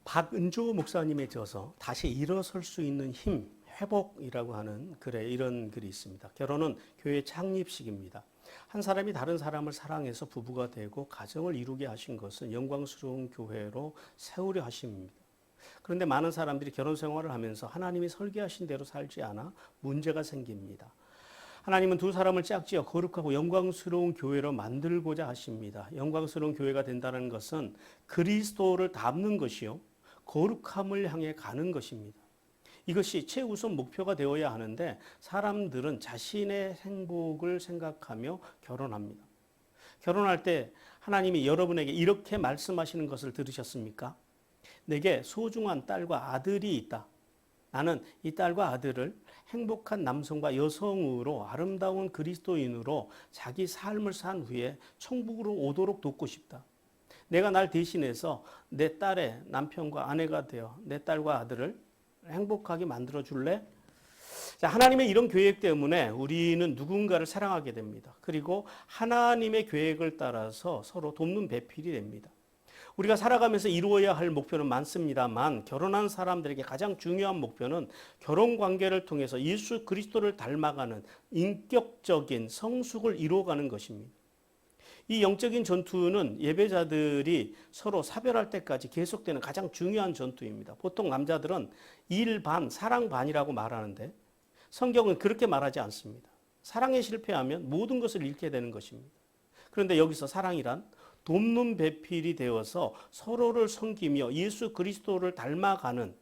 박은조 목사님의 저서 다시 일어설 수 있는 힘, 회복이라고 하는 이런 글이 있습니다. 결혼은 교회 창립식입니다. 한 사람이 다른 사람을 사랑해서 부부가 되고 가정을 이루게 하신 것은 영광스러운 교회로 세우려 하심입니다. 그런데 많은 사람들이 결혼 생활을 하면서 하나님이 설계하신 대로 살지 않아 문제가 생깁니다. 하나님은 두 사람을 짝지어 거룩하고 영광스러운 교회로 만들고자 하십니다. 영광스러운 교회가 된다는 것은 그리스도를 닮는 것이요, 거룩함을 향해 가는 것입니다. 이것이 최우선 목표가 되어야 하는데 사람들은 자신의 행복을 생각하며 결혼합니다. 결혼할 때 하나님이 여러분에게 이렇게 말씀하시는 것을 들으셨습니까? 내게 소중한 딸과 아들이 있다. 나는 이 딸과 아들을 행복한 남성과 여성으로 아름다운 그리스도인으로 자기 삶을 산 후에 천국으로 오도록 돕고 싶다. 내가 날 대신해서 내 딸의 남편과 아내가 되어 내 딸과 아들을 행복하게 만들어 줄래? 자, 하나님의 이런 계획 때문에 우리는 누군가를 사랑하게 됩니다. 그리고 하나님의 계획을 따라서 서로 돕는 배필이 됩니다. 우리가 살아가면서 이루어야 할 목표는 많습니다만 결혼한 사람들에게 가장 중요한 목표는 결혼 관계를 통해서 예수 그리스도를 닮아가는 인격적인 성숙을 이루어가는 것입니다. 이 영적인 전투는 예배자들이 서로 사별할 때까지 계속되는 가장 중요한 전투입니다. 보통 남자들은 일 반, 사랑 반이라고 말하는데 성경은 그렇게 말하지 않습니다. 사랑에 실패하면 모든 것을 잃게 되는 것입니다. 그런데 여기서 사랑이란 돕는 배필이 되어서 서로를 섬기며 예수 그리스도를 닮아가는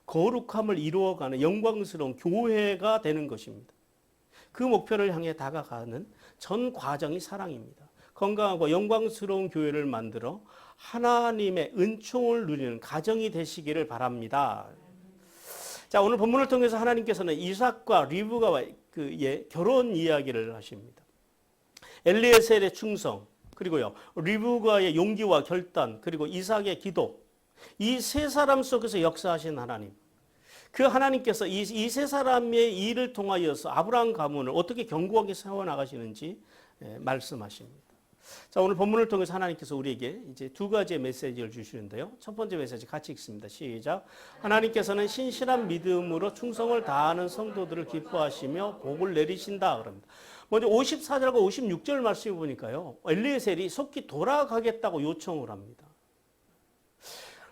거룩함을 이루어가는 영광스러운 교회가 되는 것입니다. 그 목표를 향해 다가가는 전 과정이 사랑입니다. 건강하고 영광스러운 교회를 만들어 하나님의 은총을 누리는 가정이 되시기를 바랍니다. 자, 오늘 본문을 통해서 하나님께서는 이삭과 리브가와의 결혼 이야기를 하십니다. 엘리에셀의 충성, 그리고요 리브가의 용기와 결단, 그리고 이삭의 기도, 이 세 사람 속에서 역사하신 하나님, 그 하나님께서 이 세 사람의 일을 통하여서 아브라함 가문을 어떻게 견고하게 세워나가시는지 말씀하십니다. 자, 오늘 본문을 통해서 하나님께서 우리에게 이제 두 가지의 메시지를 주시는데요. 첫 번째 메시지 같이 읽습니다. 시작. 하나님께서는 신실한 믿음으로 충성을 다하는 성도들을 기뻐하시며 복을 내리신다 그럽니다. 먼저 54절과 56절 말씀을 보니까요, 엘리에셀이 속히 돌아가겠다고 요청을 합니다.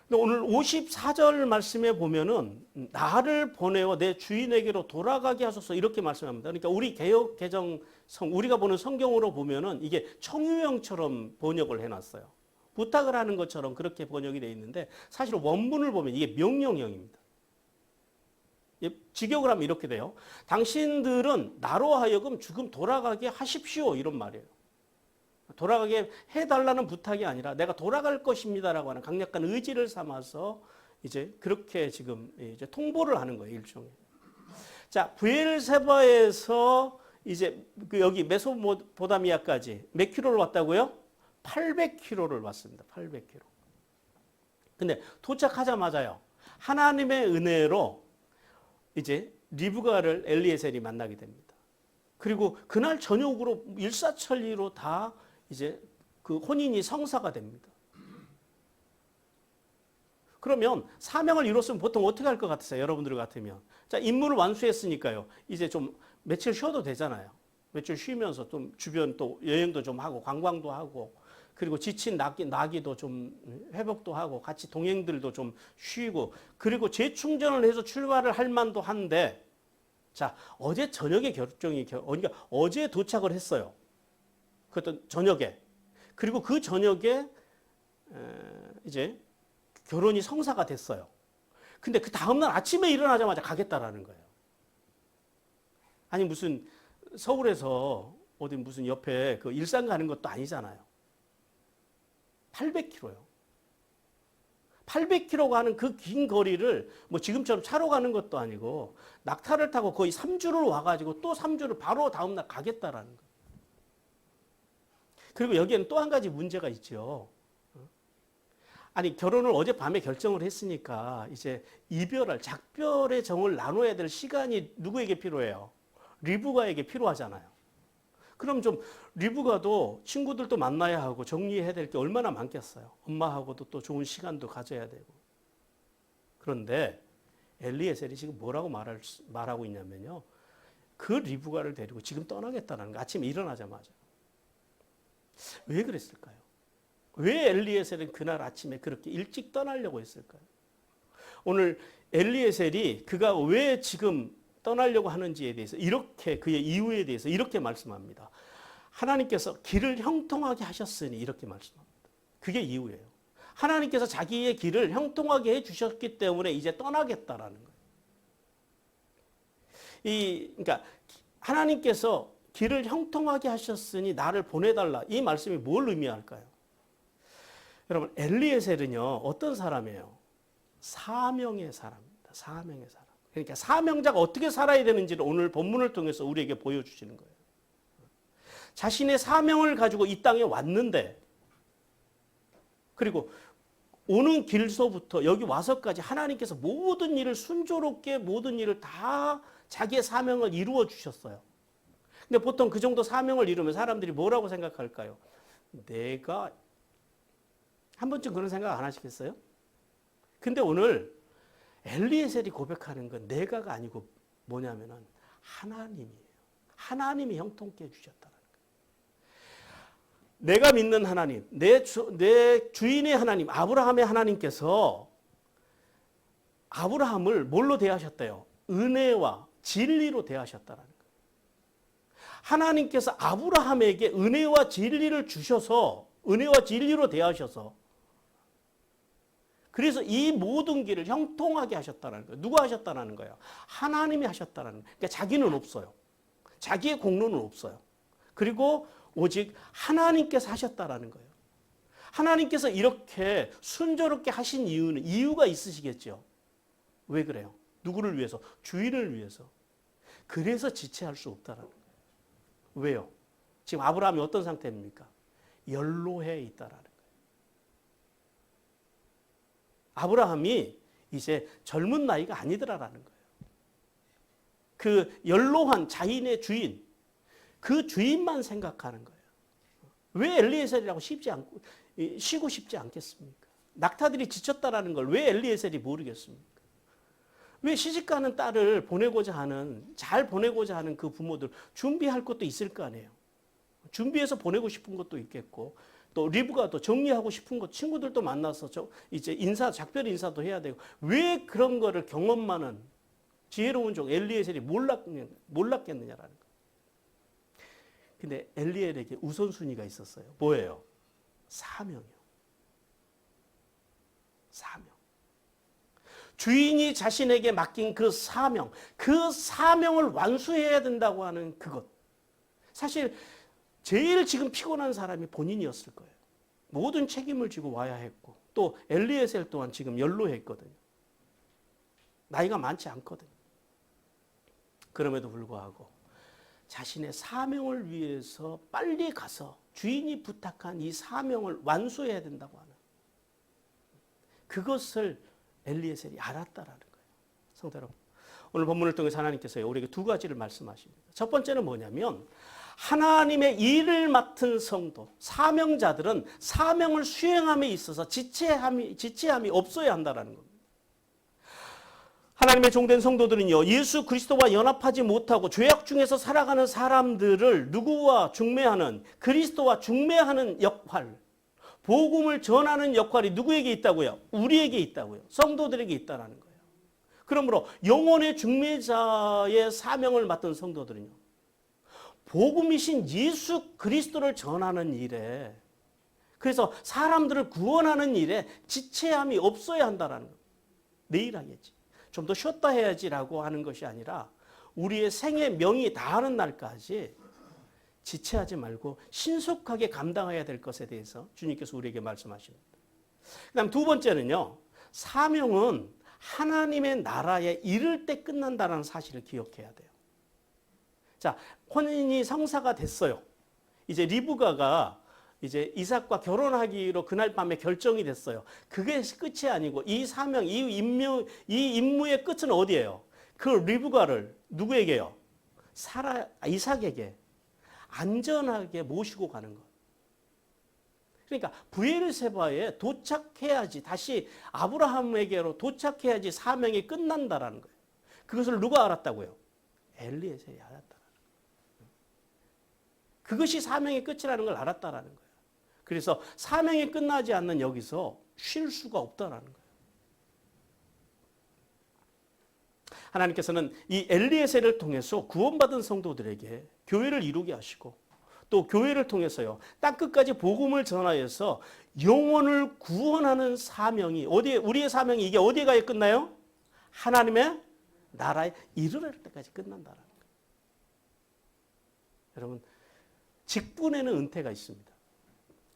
근데 오늘 54절 말씀에 보면은 나를 보내어 내 주인에게로 돌아가게 하소서 이렇게 말씀합니다. 그러니까 우리 개역 개정 우리가 보는 성경으로 보면은 이게 청유형처럼 번역을 해놨어요. 부탁을 하는 것처럼 그렇게 번역이 되어 있는데 사실 원문을 보면 이게 명령형입니다. 직역을 하면 이렇게 돼요. 당신들은 나로 하여금 지금 돌아가게 하십시오 이런 말이에요. 돌아가게 해달라는 부탁이 아니라 내가 돌아갈 것입니다라고 하는 강력한 의지를 삼아서 이제 그렇게 지금 이제 통보를 하는 거예요, 일종의. 자, 브엘세바에서 이제 여기 메소포타미아까지 몇 킬로를 왔다고요? 800km를 왔습니다. 800km. 근데 도착하자마자요, 하나님의 은혜로 이제 리브가를 엘리에셀이 만나게 됩니다. 그리고 그날 저녁으로 일사천리로 다 이제 그 혼인이 성사가 됩니다. 그러면 사명을 이뤘으면 보통 어떻게 할 것 같으세요? 여러분들 같으면. 자, 임무를 완수했으니까요. 이제 좀 며칠 쉬어도 되잖아요. 며칠 쉬면서 좀 주변 또 여행도 좀 하고 관광도 하고 그리고 지친 나기도 좀 회복도 하고 같이 동행들도 좀 쉬고 그리고 재충전을 해서 출발을 할 만도 한데 자, 어제 저녁에 그러니까 어제 도착을 했어요. 그것도 저녁에. 그리고 그 저녁에 이제 결혼이 성사가 됐어요. 근데 그 다음날 아침에 일어나자마자 가겠다라는 거예요. 아니 무슨 서울에서 어디 무슨 옆에 그 일산 가는 것도 아니잖아요. 800km요. 800km 가는 그 긴 거리를 뭐 지금처럼 차로 가는 것도 아니고 낙타를 타고 거의 3주를 와가지고 또 3주를 바로 다음날 가겠다라는 거예요. 그리고 여기에는 또 한 가지 문제가 있죠. 아니 결혼을 어젯밤에 결정을 했으니까 이제 이별할 작별의 정을 나눠야 될 시간이 누구에게 필요해요? 리브가에게 필요하잖아요. 그럼 좀 리브가도 친구들도 만나야 하고 정리해야 될 게 얼마나 많겠어요. 엄마하고도 또 좋은 시간도 가져야 되고. 그런데 엘리에셀이 지금 뭐라고 말하고 있냐면요. 그 리브가를 데리고 지금 떠나겠다는 거. 아침에 일어나자마자. 왜 그랬을까요? 왜 엘리에셀은 그날 아침에 그렇게 일찍 떠나려고 했을까요? 오늘 엘리에셀이 그가 왜 지금 떠나려고 하는지에 대해서 이렇게 그의 이유에 대해서 이렇게 말씀합니다. 하나님께서 길을 형통하게 하셨으니 이렇게 말씀합니다. 그게 이유예요. 하나님께서 자기의 길을 형통하게 해주셨기 때문에 이제 떠나겠다라는 거예요. 그러니까 하나님께서 길을 형통하게 하셨으니 나를 보내달라. 이 말씀이 뭘 의미할까요? 여러분, 엘리에셀은요, 어떤 사람이에요? 사명의 사람입니다. 사명의 사람. 그러니까 사명자가 어떻게 살아야 되는지를 오늘 본문을 통해서 우리에게 보여주시는 거예요. 자신의 사명을 가지고 이 땅에 왔는데, 그리고 오는 길서부터 여기 와서까지 하나님께서 모든 일을 순조롭게 모든 일을 다 자기의 사명을 이루어 주셨어요. 근데 보통 그 정도 사명을 이루면 사람들이 뭐라고 생각할까요? 내가 한 번쯤 그런 생각 안 하시겠어요? 근데 오늘 엘리에셀이 고백하는 건 내가가 아니고 뭐냐면은 하나님이에요. 하나님이 형통케 해주셨다는 거예요. 내가 믿는 하나님, 내 주인의 하나님, 아브라함의 하나님께서 아브라함을 뭘로 대하셨대요? 은혜와 진리로 대하셨다는 거예요. 하나님께서 아브라함에게 은혜와 진리를 주셔서 은혜와 진리로 대하셔서 그래서 이 모든 길을 형통하게 하셨다는 거예요. 누가 하셨다는 거예요? 하나님이 하셨다는 거예요. 그러니까 자기는 없어요. 자기의 공로는 없어요. 그리고 오직 하나님께서 하셨다는 거예요. 하나님께서 이렇게 순조롭게 하신 이유가 있으시겠죠. 왜 그래요? 누구를 위해서? 주인을 위해서. 그래서 지체할 수 없다는 거예요. 왜요? 지금 아브라함이 어떤 상태입니까? 연로해 있다라는 거예요. 아브라함이 이제 젊은 나이가 아니더라라는 거예요. 그 연로한 자인의 주인, 그 주인만 생각하는 거예요. 왜 엘리에셀이라고 쉬고 싶지 않겠습니까? 낙타들이 지쳤다라는 걸 왜 엘리에셀이 모르겠습니까? 왜 시집가는 딸을 잘 보내고자 하는 그 부모들 준비할 것도 있을 거 아니에요. 준비해서 보내고 싶은 것도 있겠고, 또 리브가 또 정리하고 싶은 것, 친구들도 만나서 이제 작별 인사도 해야 되고, 왜 그런 거를 경험 많은 지혜로운 종 엘리에셀이 몰랐겠느냐라는 거. 근데 엘리엘에게 우선순위가 있었어요. 뭐예요? 사명이요. 사명. 주인이 자신에게 맡긴 그 사명을 완수해야 된다고 하는 그것. 사실 제일 지금 피곤한 사람이 본인이었을 거예요. 모든 책임을 지고 와야 했고, 또 엘리에셀 또한 지금 연로했거든요. 나이가 많지 않거든요. 그럼에도 불구하고 자신의 사명을 위해서 빨리 가서 주인이 부탁한 이 사명을 완수해야 된다고 하는 그것을 엘리에셀이 알았다라는 거예요. 성도 여러분, 오늘 본문을 통해서 하나님께서 우리에게 두 가지를 말씀하십니다. 첫 번째는 뭐냐면 하나님의 일을 맡은 성도, 사명자들은 사명을 수행함에 있어서 지체함이 없어야 한다는 겁니다. 하나님의 종된 성도들은요, 예수 그리스도와 연합하지 못하고 죄악 중에서 살아가는 사람들을 누구와 중매하는, 그리스도와 중매하는 역할, 복음을 전하는 역할이 누구에게 있다고요? 우리에게 있다고요. 성도들에게 있다는 거예요. 그러므로 영혼의 중매자의 사명을 맡은 성도들은요, 복음이신 예수 그리스도를 전하는 일에, 그래서 사람들을 구원하는 일에 지체함이 없어야 한다는 거예요. 내일 하겠지, 좀 더 쉬었다 해야지라고 하는 것이 아니라 우리의 생의 명이 다하는 날까지 지체하지 말고 신속하게 감당해야 될 것에 대해서 주님께서 우리에게 말씀하십니다. 그 다음 두 번째는요, 사명은 하나님의 나라에 이를 때 끝난다는 사실을 기억해야 돼요. 자, 혼인이 성사가 됐어요. 이제 리브가가 이제 이삭과 결혼하기로 그날 밤에 결정이 됐어요. 그게 끝이 아니고 이 사명, 이 임무의 끝은 어디예요? 그 리브가를 누구에게요? 이삭에게 안전하게 모시고 가는 것. 그러니까 브엘세바에 도착해야지, 다시 아브라함에게로 도착해야지 사명이 끝난다라는 거예요. 그것을 누가 알았다고요? 엘리에셀이 알았다라는 거예요. 그것이 사명의 끝이라는 걸 알았다라는 거예요. 그래서 사명이 끝나지 않는 여기서 쉴 수가 없다라는 거예요. 하나님께서는 이 엘리에셀을 통해서 구원받은 성도들에게 교회를 이루게 하시고, 또 교회를 통해서요, 땅끝까지 복음을 전하여서 영혼을 구원하는 사명이, 우리의 사명이 이게 어디에 가야 끝나요? 하나님의 나라에 이르를 때까지 끝난다라는 거예요. 여러분, 직분에는 은퇴가 있습니다.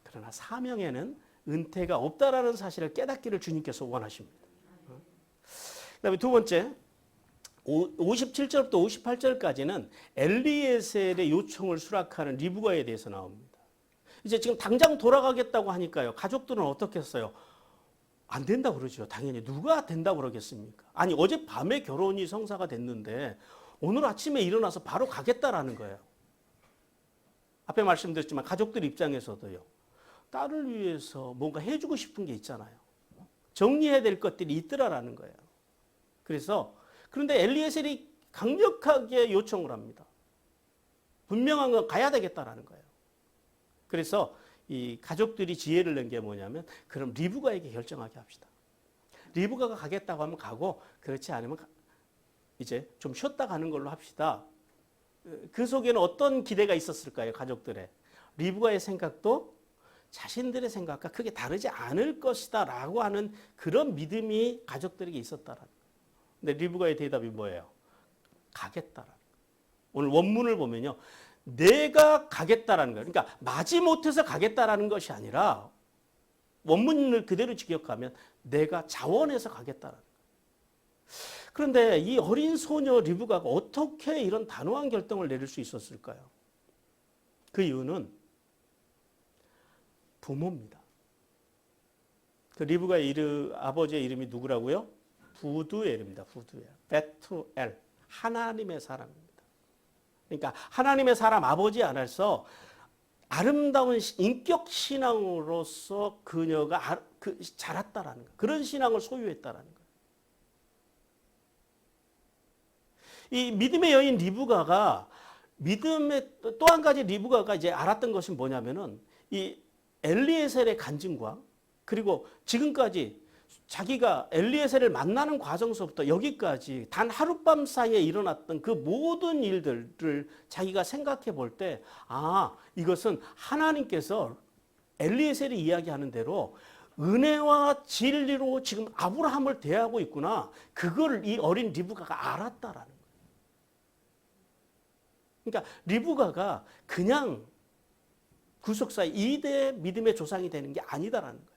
그러나 사명에는 은퇴가 없다라는 사실을 깨닫기를 주님께서 원하십니다. 그다음에 두 번째, 57절부터 58절까지는 엘리에셀의 요청을 수락하는 리브가에 대해서 나옵니다. 이제 지금 당장 돌아가겠다고 하니까요, 가족들은 어떻게 했어요? 안 된다고 그러죠. 당연히 누가 된다고 그러겠습니까? 아니, 어젯밤에 결혼이 성사가 됐는데 오늘 아침에 일어나서 바로 가겠다라는 거예요. 앞에 말씀드렸지만 가족들 입장에서도요, 딸을 위해서 뭔가 해주고 싶은 게 있잖아요. 정리해야 될 것들이 있더라라는 거예요. 그런데 엘리에셀이 강력하게 요청을 합니다. 분명한 건 가야 되겠다라는 거예요. 그래서 이 가족들이 지혜를 낸 게 뭐냐면, 그럼 리브가에게 결정하게 합시다. 리브가가 가겠다고 하면 가고, 그렇지 않으면 이제 좀 쉬었다 가는 걸로 합시다. 그 속에는 어떤 기대가 있었을까요? 가족들의. 리브가의 생각도 자신들의 생각과 크게 다르지 않을 것이다 라고 하는 그런 믿음이 가족들에게 있었다라는 거예요. 근데 리브가의 대답이 뭐예요? 가겠다라는 거예요. 오늘 원문을 보면요, 내가 가겠다라는 거예요. 그러니까 마지못해서 가겠다라는 것이 아니라, 원문을 그대로 기억하면 내가 자원해서 가겠다라는 거예요. 그런데 이 어린 소녀 리브가가 어떻게 이런 단호한 결정을 내릴 수 있었을까요? 그 이유는 부모입니다. 그 리브가의 아버지의 이름이 누구라고요? 부두엘입니다. 부두엘. 베투엘. 하나님의 사람입니다. 그러니까 하나님의 사람 아버지 안에서 아름다운 인격 신앙으로서 그녀가 자랐다라는 거예요. 그런 신앙을 소유했다라는 거예요. 이 믿음의 여인 리브가가, 믿음의 또 한 가지 리브가가 이제 알았던 것은 뭐냐면은, 이 엘리에셀의 간증과, 그리고 지금까지 자기가 엘리에셀을 만나는 과정서부터 여기까지 단 하룻밤 사이에 일어났던 그 모든 일들을 자기가 생각해 볼 때, 아, 이것은 하나님께서 엘리에셀이 이야기하는 대로 은혜와 진리로 지금 아브라함을 대하고 있구나. 그걸 이 어린 리브가가 알았다라는 거예요. 그러니까 리브가가 그냥 구속사의 2대 믿음의 조상이 되는 게 아니다라는 거예요.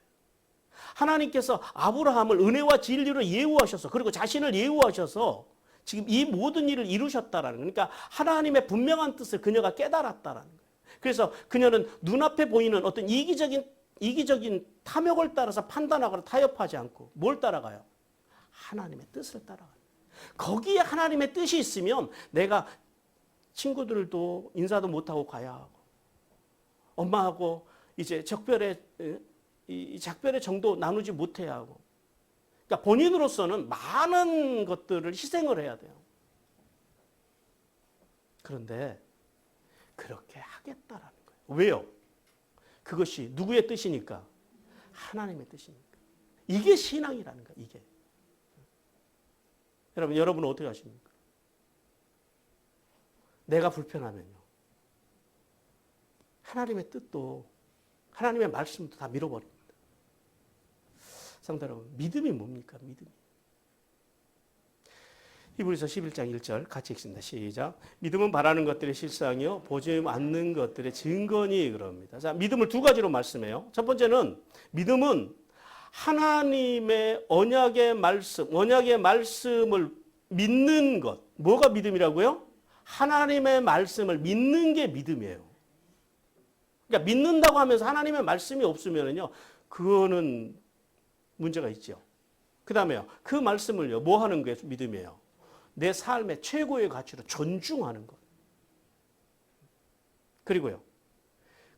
하나님께서 아브라함을 은혜와 진리로 예우하셔서, 그리고 자신을 예우하셔서 지금 이 모든 일을 이루셨다라는 거예요. 그러니까 하나님의 분명한 뜻을 그녀가 깨달았다라는 거예요. 그래서 그녀는 눈앞에 보이는 어떤 이기적인 탐욕을 따라서 판단하거나 타협하지 않고 뭘 따라가요? 하나님의 뜻을 따라가요. 거기에 하나님의 뜻이 있으면 내가 친구들도 인사도 못하고 가야 하고, 엄마하고 이제 이 작별의 정도 나누지 못해야 하고, 그러니까 본인으로서는 많은 것들을 희생을 해야 돼요. 그런데 그렇게 하겠다라는 거예요. 왜요? 그것이 누구의 뜻이니까? 하나님의 뜻이니까. 이게 신앙이라는 거예요. 이게. 여러분은 어떻게 하십니까? 내가 불편하면요, 하나님의 뜻도, 하나님의 말씀도 다 밀어버립니다. 성도 여러분, 믿음이 뭡니까? 믿음이. 히브리서 11장 1절 같이 읽습니다. 시작. 믿음은 바라는 것들의 실상이요 보지 않는 것들의 증거니 그럽니다. 자, 믿음을 두 가지로 말씀해요. 첫 번째는, 믿음은 하나님의 언약의 말씀을 믿는 것. 뭐가 믿음이라고요? 하나님의 말씀을 믿는 게 믿음이에요. 그러니까 믿는다고 하면서 하나님의 말씀이 없으면요, 그거는 문제가 있죠. 그 다음에요, 그 말씀을요, 뭐 하는 게 믿음이에요? 내 삶의 최고의 가치로 존중하는 것. 그리고요,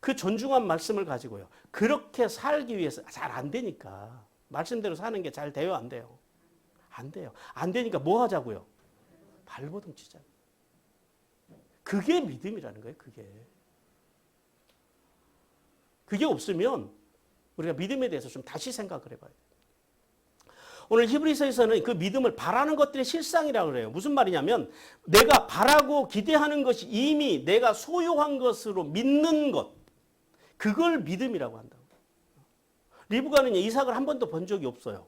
그 존중한 말씀을 가지고요. 그렇게 살기 위해서 잘 안 되니까 말씀대로 사는 게 잘 돼요, 안 돼요? 안 돼요. 안 되니까 뭐 하자고요? 발버둥 치자. 그게 믿음이라는 거예요, 그게. 그게 없으면 우리가 믿음에 대해서 좀 다시 생각을 해봐야 돼요. 오늘 히브리서에서는 그 믿음을 바라는 것들의 실상이라고 그래요. 무슨 말이냐면 내가 바라고 기대하는 것이 이미 내가 소유한 것으로 믿는 것. 그걸 믿음이라고 한다고. 리브가는 이삭을 한 번도 본 적이 없어요.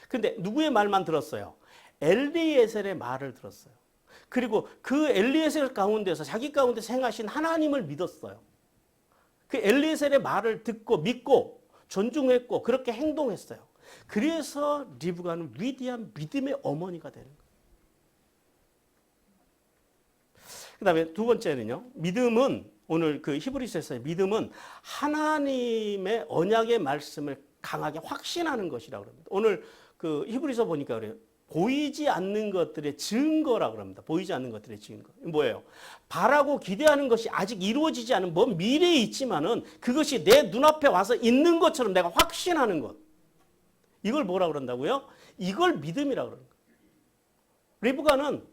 근데 누구의 말만 들었어요? 엘리에셀의 말을 들었어요. 그리고 그 엘리에셀 가운데서 자기 가운데 행하신 하나님을 믿었어요. 그 엘리에셀의 말을 듣고 믿고 존중했고 그렇게 행동했어요. 그래서 리브가는 위대한 믿음의 어머니가 되는 거예요. 그 다음에 두 번째는요. 믿음은 오늘 그 히브리서에서의 믿음은 하나님의 언약의 말씀을 강하게 확신하는 것이라고 합니다. 오늘 그 히브리서 보니까 그래요. 보이지 않는 것들의 증거라고 합니다. 보이지 않는 것들의 증거. 뭐예요? 바라고 기대하는 것이 아직 이루어지지 않은 먼 미래에 있지만은 그것이 내 눈앞에 와서 있는 것처럼 내가 확신하는 것. 이걸 뭐라고 그런다고요? 이걸 믿음이라고 그러는 거예요. 리브가는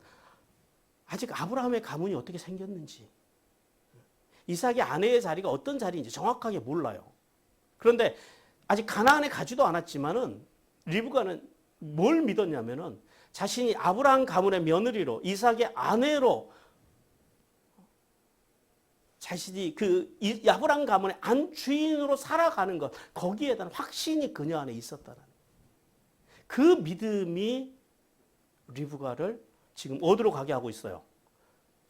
아직 아브라함의 가문이 어떻게 생겼는지, 이삭의 아내의 자리가 어떤 자리인지 정확하게 몰라요. 그런데 아직 가나안에 가지도 않았지만은 리브가는 뭘 믿었냐면은 자신이 아브라함 가문의 며느리로 이삭의 아내로 자신이 그 아브라함 가문의 안 주인으로 살아가는 것, 거기에 대한 확신이 그녀 안에 있었다는 그 믿음이 리브가를 지금 어디로 가게 하고 있어요?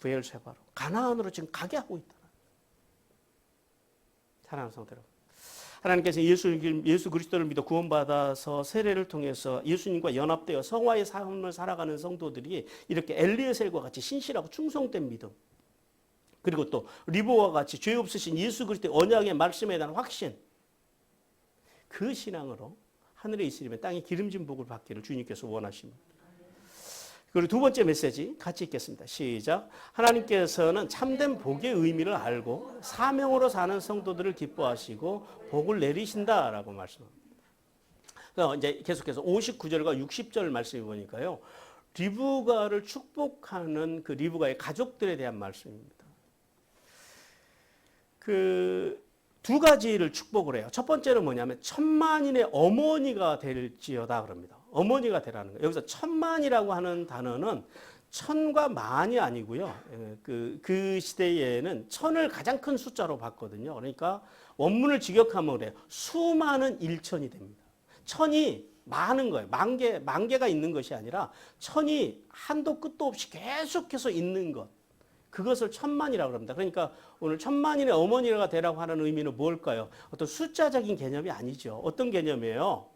브엘세바로, 가나안으로 지금 가게 하고 있다. 사랑하는 성도들, 하나님께서 예수 그리스도를 믿어 구원받아서 세례를 통해서 예수님과 연합되어 성화의 삶을 살아가는 성도들이 이렇게 엘리에셀과 같이 신실하고 충성된 믿음, 그리고 또 리브와 같이 죄 없으신 예수 그리스도의 언약의 말씀에 대한 확신, 그 신앙으로 하늘에 있으려면 땅에 기름진 복을 받기를 주님께서 원하십니다. 그리고 두 번째 메시지 같이 읽겠습니다. 시작. 하나님께서는 참된 복의 의미를 알고 사명으로 사는 성도들을 기뻐하시고 복을 내리신다라고 말씀합니다. 그래서 이제 계속해서 59절과 60절 말씀을 보니까요. 리브가를 축복하는 그 리브가의 가족들에 대한 말씀입니다. 그 두 가지를 축복을 해요. 첫 번째는 뭐냐면 천만인의 어머니가 될지어다 그럽니다. 어머니가 되라는 거예요. 여기서 천만이라고 하는 단어는 천과 만이 아니고요. 그 시대에는 천을 가장 큰 숫자로 봤거든요. 그러니까 원문을 직역하면 그래요. 수많은 일천이 됩니다. 천이 많은 거예요. 만 개가 있는 것이 아니라 천이 한도 끝도 없이 계속해서 있는 것. 그것을 천만이라고 합니다. 그러니까 오늘 천만인의 어머니가 되라고 하는 의미는 뭘까요? 어떤 숫자적인 개념이 아니죠. 어떤 개념이에요?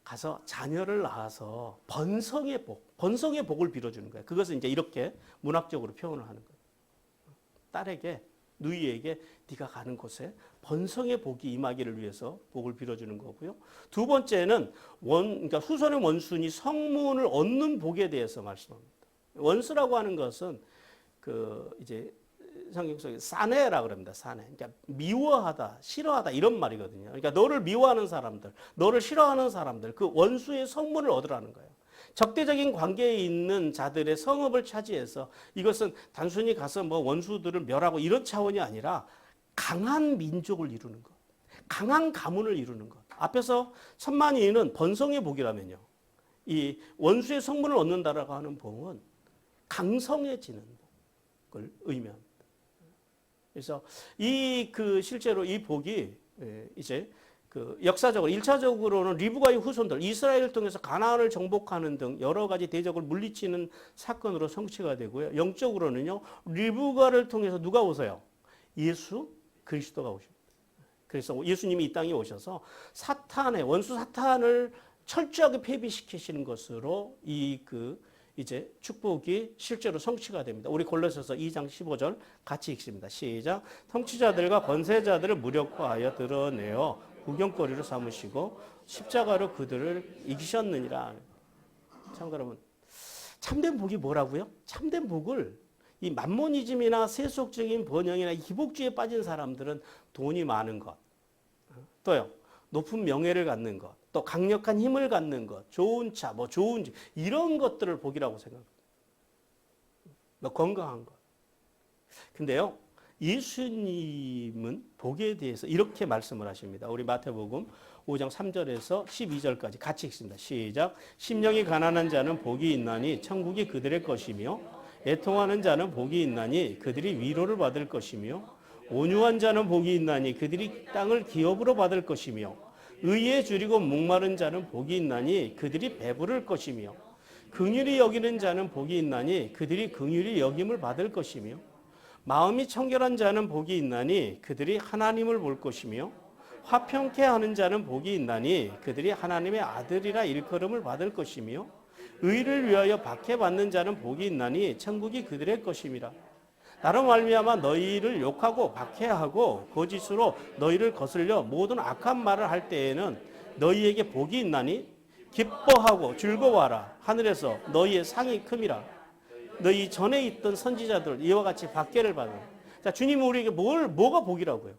가서 자녀를 낳아서 번성의 복을 빌어주는 거예요. 그것을 이제 이렇게 문학적으로 표현을 하는 거예요. 딸에게, 누이에게 네가 가는 곳에 번성의 복이 임하기를 위해서 복을 빌어주는 거고요. 두 번째는 그러니까 후손의 원순이 성문을 얻는 복에 대해서 말씀합니다. 원수라고 하는 것은 이제 성경 속에 사내라 그럽니다. 사내. 그러니까 미워하다, 싫어하다 이런 말이거든요. 그러니까 너를 미워하는 사람들, 너를 싫어하는 사람들, 그 원수의 성문을 얻으라는 거예요. 적대적인 관계에 있는 자들의 성읍을 차지해서 이것은 단순히 가서 뭐 원수들을 멸하고 이런 차원이 아니라 강한 민족을 이루는 것, 강한 가문을 이루는 것. 앞에서 천만인은 번성의 복이라면요. 이 원수의 성문을 얻는다라고 하는 복은 강성해지는 복을 의미합니다. 그래서 실제로 이 복이 이제 역사적으로 1차적으로는 리브가의 후손들 이스라엘을 통해서 가나안을 정복하는 등 여러 가지 대적을 물리치는 사건으로 성취가 되고요. 영적으로는요. 리브가를 통해서 누가 오세요? 예수 그리스도가 오십니다. 그래서 예수님이 이 땅에 오셔서 원수 사탄을 철저하게 폐비시키시는 것으로 이제 축복이 실제로 성취가 됩니다. 우리 골로새서 2장 15절 같이 읽습니다. 시작. 통치자들과 권세자들을 무력화하여 드러내어 구경거리로 삼으시고 십자가로 그들을 이기셨느니라. 참 여러분, 참된 복이 뭐라고요? 참된 복을 이 만모니즘이나 세속적인 번영이나 희복주의에 빠진 사람들은 돈이 많은 것, 또요 높은 명예를 갖는 것, 또 강력한 힘을 갖는 것, 좋은 차, 뭐 좋은 집 이런 것들을 복이라고 생각합니다. 뭐 건강한 것. 근데요 예수님은 복에 대해서 이렇게 말씀을 하십니다. 우리 마태복음 5장 3절에서 12절까지 같이 읽습니다. 시작. 심령이 가난한 자는 복이 있나니 천국이 그들의 것이며 애통하는 자는 복이 있나니 그들이 위로를 받을 것이며 온유한 자는 복이 있나니 그들이 땅을 기업으로 받을 것이며 의에 줄이고 목마른 자는 복이 있나니 그들이 배부를 것이며 긍휼히 여기는 자는 복이 있나니 그들이 긍휼히 여김을 받을 것이며 마음이 청결한 자는 복이 있나니 그들이 하나님을 볼 것이며 화평케 하는 자는 복이 있나니 그들이 하나님의 아들이라 일컬음을 받을 것이며 의를 위하여 박해받는 자는 복이 있나니 천국이 그들의 것임이라. 나로 말미암아 너희를 욕하고 박해하고 거짓으로 너희를 거슬려 모든 악한 말을 할 때에는 너희에게 복이 있나니 기뻐하고 즐거워하라. 하늘에서 너희의 상이 큼이라. 너희 전에 있던 선지자들 이와 같이 박해를 받는. 자, 주님이 우리에게 뭐가 복이라고요?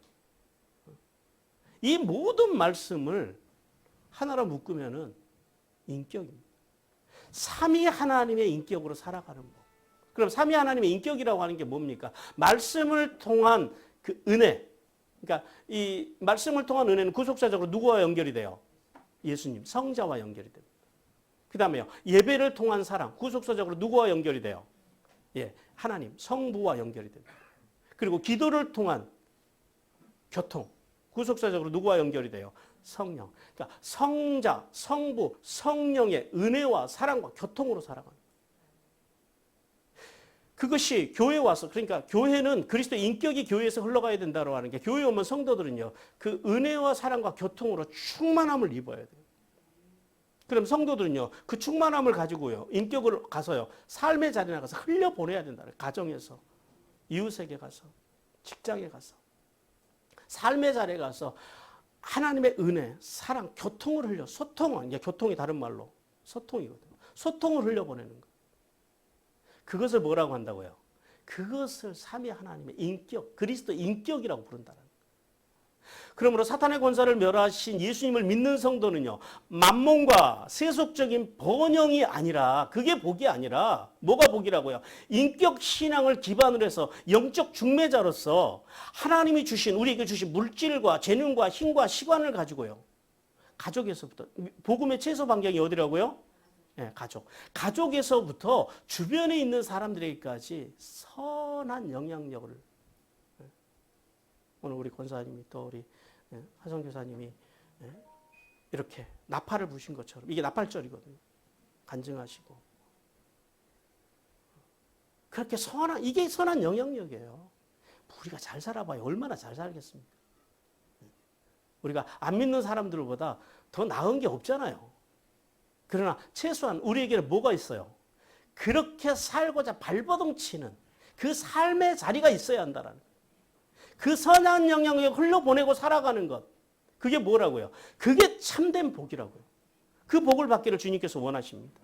이 모든 말씀을 하나로 묶으면은 인격입니다. 삼위 하나님의 인격으로 살아가는 법. 그럼 삼위 하나님의 인격이라고 하는 게 뭡니까? 말씀을 통한 그 은혜. 그러니까 이 말씀을 통한 은혜는 구속사적으로 누구와 연결이 돼요? 예수님, 성자와 연결이 됩니다. 그 다음에요. 예배를 통한 사랑, 구속사적으로 누구와 연결이 돼요? 예, 하나님, 성부와 연결이 됩니다. 그리고 기도를 통한 교통, 구속사적으로 누구와 연결이 돼요? 성령. 그러니까 성자, 성부, 성령의 은혜와 사랑과 교통으로 살아가는. 그것이 교회에 와서, 그러니까 교회는 그리스도의 인격이 교회에서 흘러가야 된다고 하는 게, 교회에 오면 성도들은요, 그 은혜와 사랑과 교통으로 충만함을 입어야 돼요. 그럼 성도들은요, 그 충만함을 가지고요, 인격을 가서요, 삶의 자리에 나가서 흘려보내야 된다. 가정에서, 이웃에게 가서, 직장에 가서, 삶의 자리에 가서 하나님의 은혜, 사랑, 교통을 흘려, 소통은, 이제 교통이 다른 말로 소통이거든요. 소통을 흘려보내는 거. 그것을 뭐라고 한다고요? 그것을 삼위 하나님의 인격, 그리스도 인격이라고 부른다는 거예요. 그러므로 사탄의 권세를 멸하신 예수님을 믿는 성도는요, 만몬과 세속적인 번영이 아니라, 그게 복이 아니라 뭐가 복이라고요? 인격 신앙을 기반으로 해서 영적 중매자로서 하나님이 주신, 우리에게 주신 물질과 재능과 힘과 시간을 가지고요, 가족에서부터, 복음의 최소 반경이 어디라고요? 네, 가족. 가족에서부터 주변에 있는 사람들에게까지 선한 영향력을, 오늘 우리 권사님이 또 우리 하성 교사님이 이렇게 나팔을 부신 것처럼, 이게 나팔절이거든요. 간증하시고. 그렇게 이게 선한 영향력이에요. 우리가 잘 살아봐야 얼마나 잘 살겠습니까? 우리가 안 믿는 사람들보다 더 나은 게 없잖아요. 그러나 최소한 우리에게는 뭐가 있어요? 그렇게 살고자 발버둥 치는 그 삶의 자리가 있어야 한다라는 거예요. 그 선한 영향력을 흘러보내고 살아가는 것. 그게 뭐라고요? 그게 참된 복이라고요. 그 복을 받기를 주님께서 원하십니다.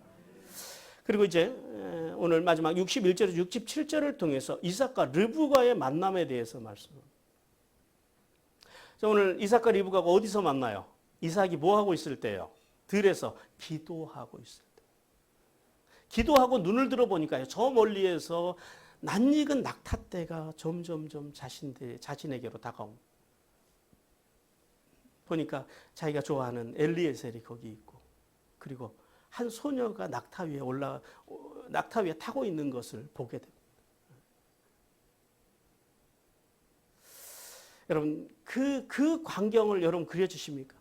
그리고 이제 오늘 마지막 61절에서 67절을 통해서 이삭과 르브가의 만남에 대해서 말씀합니다. 오늘 이삭과 르브가가 어디서 만나요? 이삭이 뭐 하고 있을 때요? 들에서 기도하고 있을 때. 기도하고 눈을 들어보니까요, 저 멀리에서 낯익은 낙타떼가 점점점 자신에게로 다가옵니다. 보니까 자기가 좋아하는 엘리에셀이 거기 있고, 그리고 한 소녀가 낙타 위에 타고 있는 것을 보게 됩니다. 여러분, 그 광경을 여러분 그려주십니까?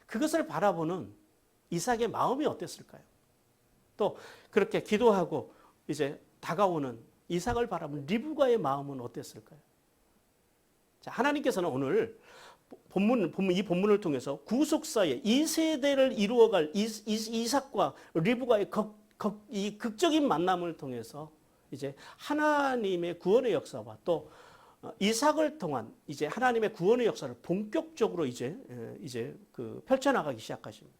그것을 바라보는 이삭의 마음이 어땠을까요? 또 그렇게 기도하고 이제 다가오는 이삭을 바라보는 리브가의 마음은 어땠을까요? 자, 하나님께서는 오늘 이 본문을 통해서 구속사의 이 세대를 이루어갈 이삭과 리브가의 이 극적인 만남을 통해서 이제 하나님의 구원의 역사와 또 이삭을 통한 이제 하나님의 구원의 역사를 본격적으로 이제 펼쳐나가기 시작하십니다.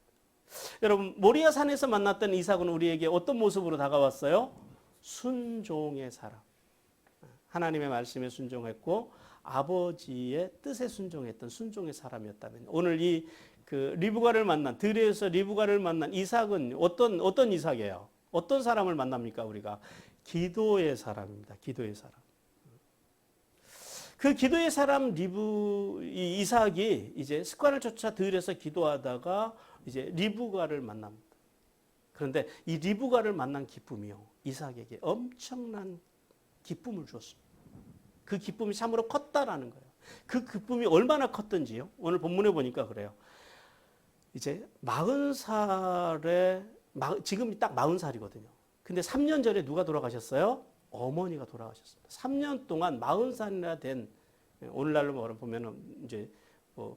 여러분, 모리아 산에서 만났던 이삭은 우리에게 어떤 모습으로 다가왔어요? 순종의 사람. 하나님의 말씀에 순종했고 아버지의 뜻에 순종했던 순종의 사람이었다면 오늘 이 리브가를 만난 들에서 리브가를 만난 이삭은 어떤 이삭이에요? 어떤 사람을 만납니까 우리가? 기도의 사람입니다. 기도의 사람. 그 기도의 사람 이삭이 이제 습관을 쫓아 들에서 기도하다가 이제 리브가를 만납니다. 그런데 이 리브가를 만난 기쁨이요 이삭에게 엄청난 기쁨을 주었습니다. 그 기쁨이 참으로 컸다라는 거예요. 그 기쁨이 얼마나 컸던지요. 오늘 본문에 보니까 그래요. 이제 40살에 지금 딱 40살이거든요. 근데 3년 전에 누가 돌아가셨어요? 어머니가 돌아가셨습니다. 3년 동안 40살이나 된 오늘날로 보면은 이제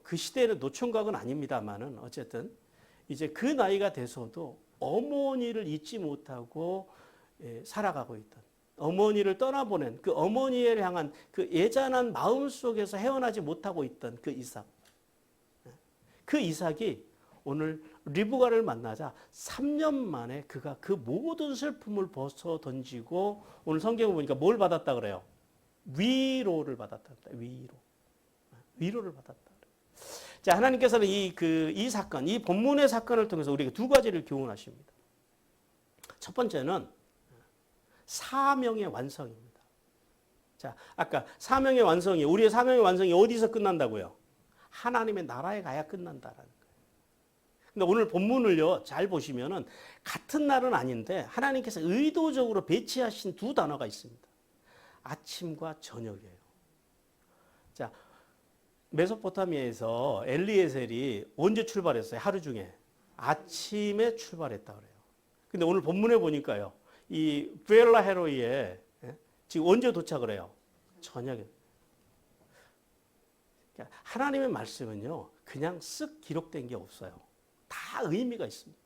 그 시대에는 노총각은 아닙니다만은 어쨌든 이제 그 나이가 돼서도 어머니를 잊지 못하고 살아가고 있던 어머니를 떠나보낸 그 어머니를 향한 그 애잔한 마음 속에서 헤어나지 못하고 있던 그 이삭. 그 이삭이 오늘 리브가를 만나자 3년 만에 그가 그 모든 슬픔을 벗어 던지고 오늘 성경을 보니까 뭘 받았다 그래요? 위로를 받았다. 위로를 받았다. 자, 하나님께서는 이 사건, 이 본문의 사건을 통해서 우리에게 두 가지를 교훈하십니다. 첫 번째는 사명의 완성입니다. 자, 아까 사명의 완성이, 우리의 사명의 완성이 어디서 끝난다고요? 하나님의 나라에 가야 끝난다라는 거예요. 근데 오늘 본문을요, 잘 보시면은 같은 날은 아닌데 하나님께서 의도적으로 배치하신 두 단어가 있습니다. 아침과 저녁이에요. 자, 메소포타미아에서 엘리에셀이 언제 출발했어요? 하루 중에 아침에 출발했다 그래요. 근데 오늘 본문에 보니까요, 이 부엘라 헤로이에 지금 언제 도착을 해요? 저녁에. 그러니까 하나님의 말씀은요, 그냥 쓱 기록된 게 없어요. 다 의미가 있습니다.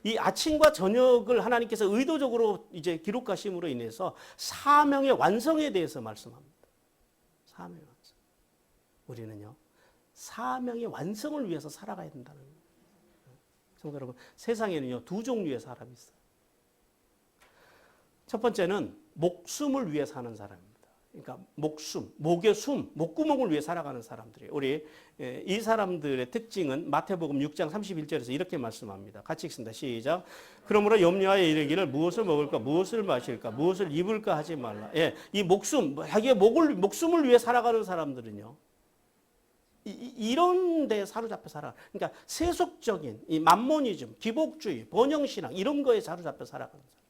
이 아침과 저녁을 하나님께서 의도적으로 이제 기록하심으로 인해서 사명의 완성에 대해서 말씀합니다. 사명의 완성. 우리는요, 사명의 완성을 위해서 살아가야 된다는 거예요. 성도 여러분, 세상에는요, 두 종류의 사람이 있어요. 첫 번째는 목숨을 위해 사는 사람입니다. 그러니까 목의 숨, 목구멍을 위해 살아가는 사람들이에요. 우리 이 사람들의 특징은 마태복음 6장 31절에서 이렇게 말씀합니다. 같이 읽습니다. 시작. 그러므로 염려하여 이르기를 무엇을 먹을까, 무엇을 마실까, 무엇을 입을까 하지 말라. 예, 이 목숨, 자기의 목숨을 위해 살아가는 사람들은요, 이런 데 사로잡혀 살아. 그러니까 세속적인 이 만모니즘, 기복주의, 번영신앙 이런 거에 사로잡혀 살아가는 사람.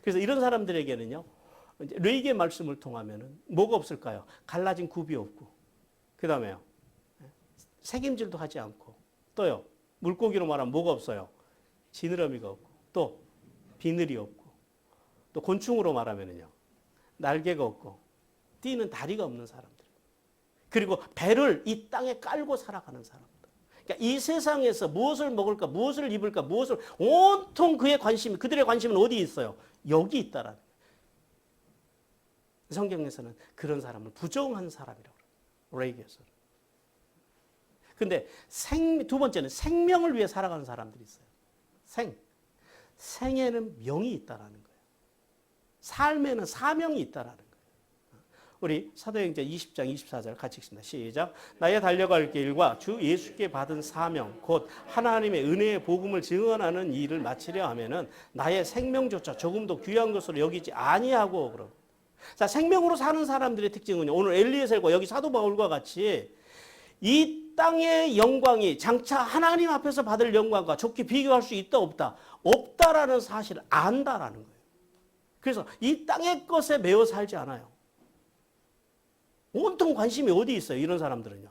그래서 이런 사람들에게는요, 레이기의 말씀을 통하면은 뭐가 없을까요? 갈라진 굽이 없고, 그 다음에요, 새김질도 하지 않고, 또요, 물고기로 말하면 뭐가 없어요? 지느러미가 없고, 또 비늘이 없고, 또 곤충으로 말하면은요, 날개가 없고, 뛰는 다리가 없는 사람들. 그리고 배를 이 땅에 깔고 살아가는 사람들. 그러니까 이 세상에서 무엇을 먹을까, 무엇을 입을까, 무엇을 온통 그들의 관심은 어디 있어요? 여기 있다라는. 성경에서는 그런 사람을 부정한 사람이라고 그래요. 레이기에서는. 근데 두 번째는 생명을 위해 살아가는 사람들이 있어요. 생에는 명이 있다라는 거예요. 삶에는 사명이 있다라는 거예요. 우리 사도행전 20장 24절 같이 읽습니다. 시작. 나의 달려갈 길과 주 예수께 받은 사명 곧 하나님의 은혜의 복음을 증언하는 일을 마치려 하면은 나의 생명조차 조금도 귀한 것으로 여기지 아니하고 그럼. 자, 생명으로 사는 사람들의 특징은요, 오늘 엘리에셀과 여기 사도 바울과 같이 이 땅의 영광이 장차 하나님 앞에서 받을 영광과 좋게 비교할 수 있다 없다? 없다라는 사실을 안다라는 거예요. 그래서 이 땅의 것에 매여 살지 않아요. 온통 관심이 어디 있어요? 이런 사람들은요,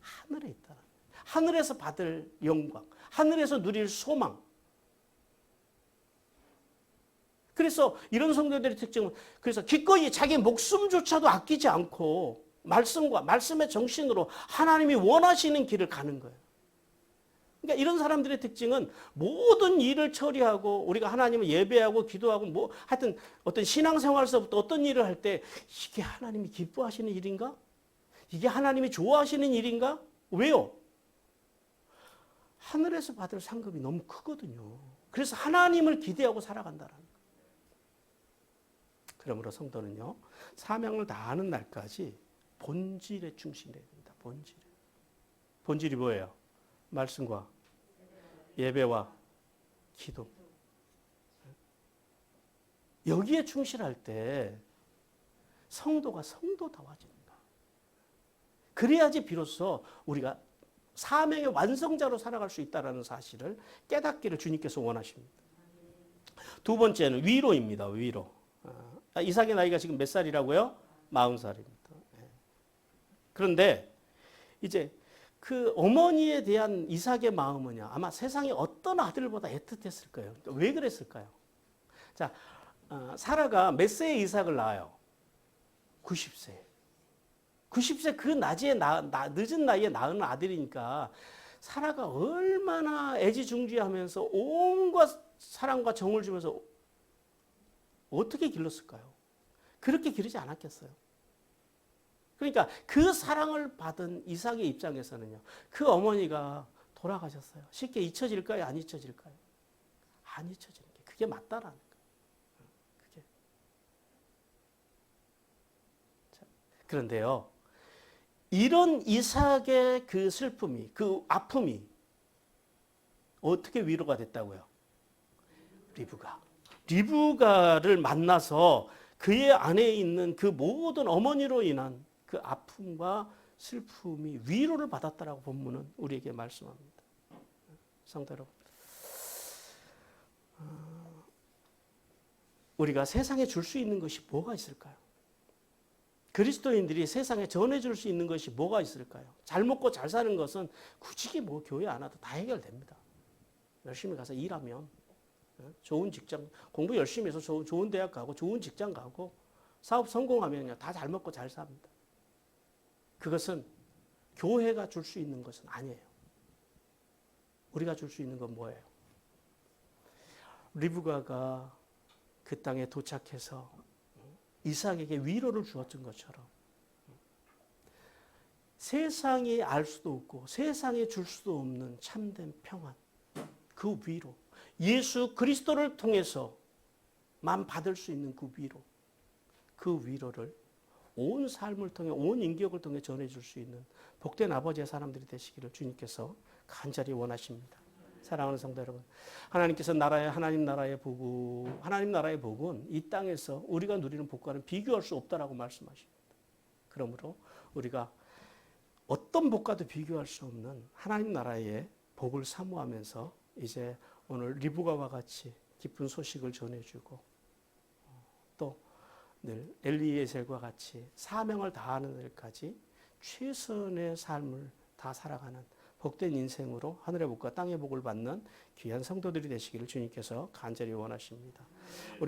하늘에 있다. 하늘에서 받을 영광, 하늘에서 누릴 소망. 그래서 이런 성도들의 특징은 그래서 기꺼이 자기 목숨조차도 아끼지 않고 말씀의 정신으로 하나님이 원하시는 길을 가는 거예요. 그러니까 이런 사람들의 특징은 모든 일을 처리하고 우리가 하나님을 예배하고 기도하고 뭐 하여튼 어떤 신앙생활에서부터 어떤 일을 할 때 이게 하나님이 기뻐하시는 일인가? 이게 하나님이 좋아하시는 일인가? 왜요? 하늘에서 받을 상급이 너무 크거든요. 그래서 하나님을 기대하고 살아간다라는 거예요. 그러므로 성도는요, 사명을 다하는 날까지 본질에 충실해야 됩니다. 본질에. 본질이 뭐예요? 말씀과 예배와 기도. 여기에 충실할 때 성도가 성도다워집니다. 그래야지 비로소 우리가 사명의 완성자로 살아갈 수 있다는 사실을 깨닫기를 주님께서 원하십니다. 두 번째는 위로입니다. 위로. 이삭의 나이가 지금 몇 살이라고요? 40살입니다. 그런데 이제 그 어머니에 대한 이삭의 마음은요, 아마 세상의 어떤 아들보다 애틋했을 거예요. 왜 그랬을까요? 자, 사라가 몇 세에 이삭을 낳아요? 90세. 90세 그 늦은 나이에 낳은 아들이니까 사라가 얼마나 애지중지하면서 온갖 사랑과 정을 주면서 어떻게 길렀을까요? 그렇게 기르지 않았겠어요. 그러니까 그 사랑을 받은 이삭의 입장에서는요, 그 어머니가 돌아가셨어요. 쉽게 잊혀질까요? 안 잊혀질까요? 안 잊혀지는 게 그게 맞다라는 거예요. 그게. 자, 그런데요, 이런 이삭의 그 슬픔이, 그 아픔이 어떻게 위로가 됐다고요? 리브가를 만나서 그의 안에 있는 그 모든 어머니로 인한 그 아픔과 슬픔이 위로를 받았다라고 본문은 우리에게 말씀합니다. 성도 여러분, 우리가 세상에 줄 수 있는 것이 뭐가 있을까요? 그리스도인들이 세상에 전해줄 수 있는 것이 뭐가 있을까요? 잘 먹고 잘 사는 것은 굳이 뭐 교회 안 와도 다 해결됩니다. 열심히 가서 일하면, 좋은 직장, 공부 열심히 해서 좋은 대학 가고 좋은 직장 가고 사업 성공하면요, 다 잘 먹고 잘 삽니다. 그것은 교회가 줄 수 있는 것은 아니에요. 우리가 줄 수 있는 건 뭐예요? 리브가가 그 땅에 도착해서 이삭에게 위로를 주었던 것처럼 세상이 알 수도 없고 세상에 줄 수도 없는 참된 평안, 그 위로, 예수 그리스도를 통해서만 받을 수 있는 그 위로, 그 위로를 온 삶을 통해, 온 인격을 통해 전해줄 수 있는 복된 아버지의 사람들이 되시기를 주님께서 간절히 원하십니다. 사랑하는 성도 여러분, 하나님께서 하나님 나라의 복은 이 땅에서 우리가 누리는 복과는 비교할 수 없다라고 말씀하십니다. 그러므로 우리가 어떤 복과도 비교할 수 없는 하나님 나라의 복을 사모하면서 이제 오늘 리브가와 같이 기쁜 소식을 전해주고 또 늘 엘리에셀과 같이 사명을 다하는 날까지 최선의 삶을 다 살아가는 복된 인생으로 하늘의 복과 땅의 복을 받는 귀한 성도들이 되시기를 주님께서 간절히 원하십니다.